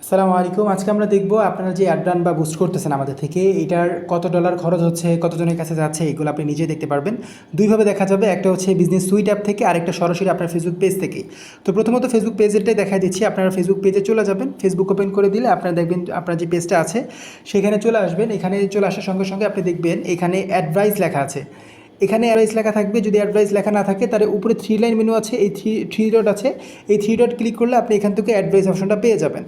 আসসালামু আলাইকুম। আজকে আমরা দেখব আপনারা যে অ্যাড রান বা বুস্ট করতেছেন আমাদের থেকে, এটার কত ডলার খরচ হচ্ছে, কতজনের কাছে যাচ্ছে, এগুলো আপনি নিজে দেখতে পারবেন। দুইভাবে দেখা যাবে, একটা হচ্ছে বিজনেস সুইট অ্যাপ থেকে, আরেকটা সরাসরি আপনার ফেসবুক পেজ থেকে। তো প্রথমত ফেসবুক পেজেরটাই দেখা দিচ্ছি। আপনারা ফেসবুক পেজে চলে যাবেন, ফেসবুক ওপেন করে দিলে আপনারা দেখবেন আপনার যে পেজটা আছে সেখানে চলে আসবেন। এখানে চলে আসার সঙ্গে সঙ্গে আপনি দেখবেন এখানে অ্যাডভাইস লেখা আছে। এখানে অ্যাডভাইস লেখা থাকবে। যদি অ্যাডভাইস লেখা না থাকে তাহলে উপরে থ্রি লাইন মেনু আছে, এই থ্রি ডট আছে, এই থ্রি ডট ক্লিক করলে আপনি এখান থেকে অ্যাডভাইস অপশনটা পেয়ে যাবেন।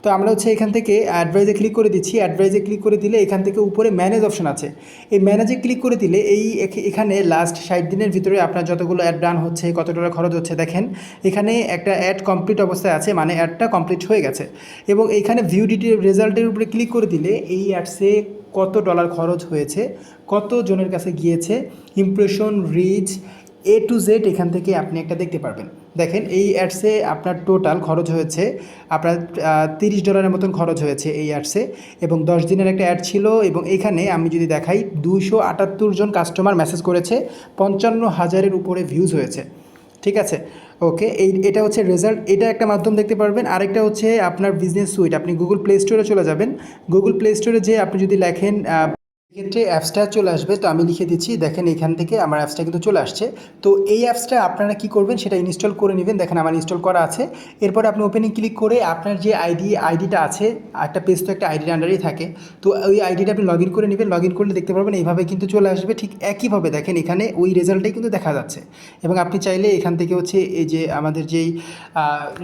তো আমরা হচ্ছে এখান থেকে অ্যাডভাইসে ক্লিক করে দিচ্ছি। অ্যাডভাইসে ক্লিক করে দিলে এখান থেকে উপরে ম্যানেজ অপশন আছে, এই ম্যানেজে ক্লিক করে দিলে এখানে লাস্ট 60 দিনের ভিতরে আপনার যতগুলো অ্যাড রান হচ্ছে, কত ডলার খরচ হচ্ছে দেখেন। এখানে একটা অ্যাড কমপ্লিট অবস্থায় আছে, মানে অ্যাডটা কমপ্লিট হয়ে গেছে। এবং এইখানে ভিউ ডিটেল রেজাল্টের উপরে ক্লিক করে দিলে এই অ্যাডসে কত ডলার খরচ হয়েছে, কত জনের কাছে গিয়েছে, impression, rich, A to Z এখান থেকে আপনি একটা দেখতে পারবেন। দেখেন এই অ্যাডসে আপনার টোটাল খরচ হয়েছে আপনার $30 মতন খরচ হয়েছে এই অ্যাডসে, এবং 10 দিনের একটা অ্যাড ছিল। এবং এখানে আমি যদি দেখাই 278 জন কাস্টমার মেসেজ করেছে, 55,000-এর উপরে ভিউজ হয়েছে। ঠিক আছে, ওকে। এটা হচ্ছে রেজাল্ট, এটা একটা মাধ্যম দেখতে পারবেন। আরেকটা হচ্ছে আপনার বিজনেস সুইট। আপনি গুগল প্লে স্টোরে চলে যাবেন। গুগল প্লে স্টোরে যে আপনি যদি লেখেন এক্ষেত্রে অ্যাপসটা চলে আসবে। তো আমি লিখে দিচ্ছি, দেখেন এখান থেকে আমার অ্যাপসটা কিন্তু চলে আসছে। তো এই অ্যাপসটা আপনারা কি করবেন, সেটা ইনস্টল করে নেবেন। দেখেন আমার ইনস্টল করা আছে। এরপরে আপনি ওপেনে ক্লিক করে আপনার যে আইডিটা আছে, একটা পেজ তো একটা আইডির আন্ডারেই থাকে, তো ওই আইডিটা আপনি লগ ইন করে নেবেন। লগ ইন করলে দেখতে পারবেন এইভাবে কিন্তু চলে আসবে। ঠিক একইভাবে দেখেন এখানে ওই রেজাল্টটাই কিন্তু দেখা যাচ্ছে। এবং আপনি চাইলে এখান থেকে হচ্ছে এই যে আমাদের যেই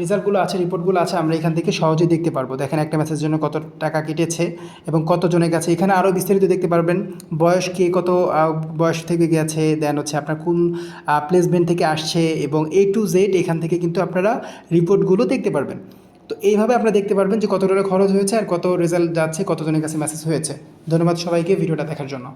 রেজাল্টগুলো আছে, রিপোর্টগুলো আছে, আমরা এখান থেকে সহজেই দেখতে পারবো। দেখেন একটা মেসেজের জন্য কত টাকা কেটেছে এবং কতজনের কাছে। এখানে আরও বিস্তারিত দেখতে পারবেন, বয়স কে কত বয়স থেকে গেছে, দেন হচ্ছে আপনার কোন প্লেসমেন্ট থেকে আসছে, এবং এ টু জেড এখান থেকে কিন্তু আপনারা রিপোর্টগুলো দেখতে পারবেন। তো এইভাবে আপনারা দেখতে পারবেন যে কত টাকা খরচ হয়েছে আর কত রেজাল্ট যাচ্ছে, কতজনের কাছে মেসেজ হয়েছে। ধন্যবাদ সবাইকে ভিডিওটা দেখার জন্য।